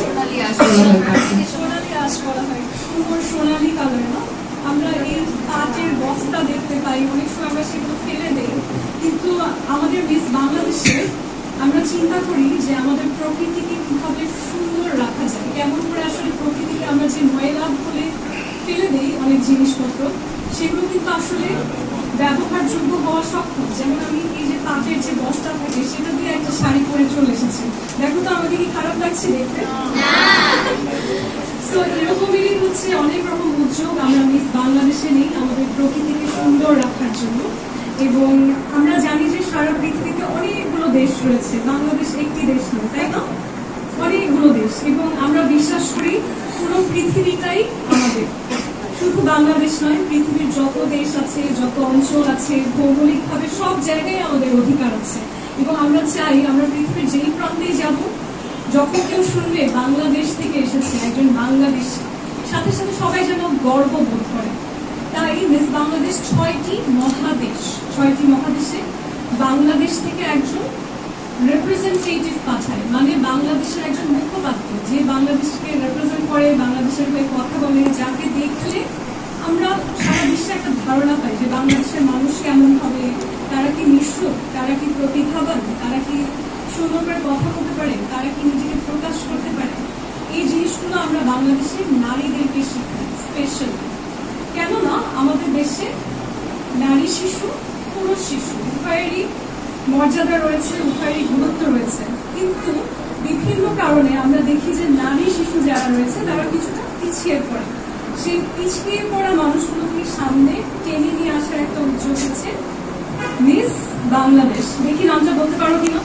সোনালি আঁশ বলা হয়, সুন্দর সোনালি কালার না। আমরা এই পাটের বস্তা দেখতে পাই, অনেক সময় আমরা সেগুলো ফেলে দেই, কিন্তু আমাদের মিস বাংলাদেশে আমরা চিন্তা করি যে আমাদের প্রকৃতিকে কিভাবে সুন্দর রাখা যায়, কেমন করে আসলে প্রকৃতিকে আমরা যে ময়লা বলে ফেলে দেই অনেক জিনিসপত্র, সেগুলো কিন্তু আসলে ব্যবহারযোগ্য হওয়া সক্ষম। যেমন আমি এই যে পাটের যে বস্তা থাকে সেটা দিয়ে একটা শাড়ি পরে চলে এসেছি, দেখো তো আমাকে কি খারাপ লাগছে দেখতে? তো এরকমই হচ্ছে অনেক রকম উদ্যোগ আমরা মিস বাংলাদেশে নেই আমাদের প্রকৃতিকে সুন্দর রাখার জন্য। এবং আমরা জানি যে সারা পৃথিবীতে অনেকগুলো দেশ রয়েছে, বাংলাদেশ একটি দেশ নয়, তাই না? অনেকগুলো দেশ, এবং আমরা বিশ্বাস করি পুরো পৃথিবীটাই আমাদের, শুধু বাংলাদেশ নয়, পৃথিবীর যত দেশ আছে, যত অঞ্চল আছে, ভৌগোলিকভাবে সব জায়গায় আমাদের অধিকার আছে। এবং আমরা চাই আমরা পৃথিবীর যেই প্রান্তেই যাব, যখন কেউ শুনবে বাংলাদেশ থেকে এসেছে একজন বাংলাদেশী, সাথে সাথে সবাই যেন গর্ব বোধ করে। তাই মিস বাংলাদেশ 6টি মহাদেশে বাংলাদেশ থেকে একজন রিপ্রেজেন্টেটিভ পাঠায়, মানে বাংলাদেশের একজন মুখপাত্র, যে বাংলাদেশকে রিপ্রেজেন্ট করে, বাংলাদেশের হয়ে কথা বলে, যাকে দেখলে আমরা সারা বিশ্বে একটা ধারণা পাই যে বাংলাদেশের মানুষ কেমন হবে, তারা কি নিঃস্ব, তারা কি প্রতিভাবান, তারা কি সুন্দর করে কথা বলতে পারে, তারা কি নিজেকে প্রকাশ করতে পারে। এই জিনিসগুলো আমরা বাংলাদেশের নারীদেরকে শিখাই স্পেশাল। কেননা আমাদের দেশে নারী শিশু, পুরুষ শিশু উভয়েরই মর্যাদা রয়েছে, উভয়েরই গুরুত্ব রয়েছে, কিন্তু বিভিন্ন কারণে আমরা দেখি যে নারী শিশু যারা রয়েছে তারা কিছুটা পিছিয়ে পড়ে। সেই পিছিয়ে পড়া মানুষগুলোকে সামনে টেনে নিয়ে আসার একটা উদ্যোগ হচ্ছে মিস বাংলাদেশ। দেখি নামটা বলতে পারো কিনা?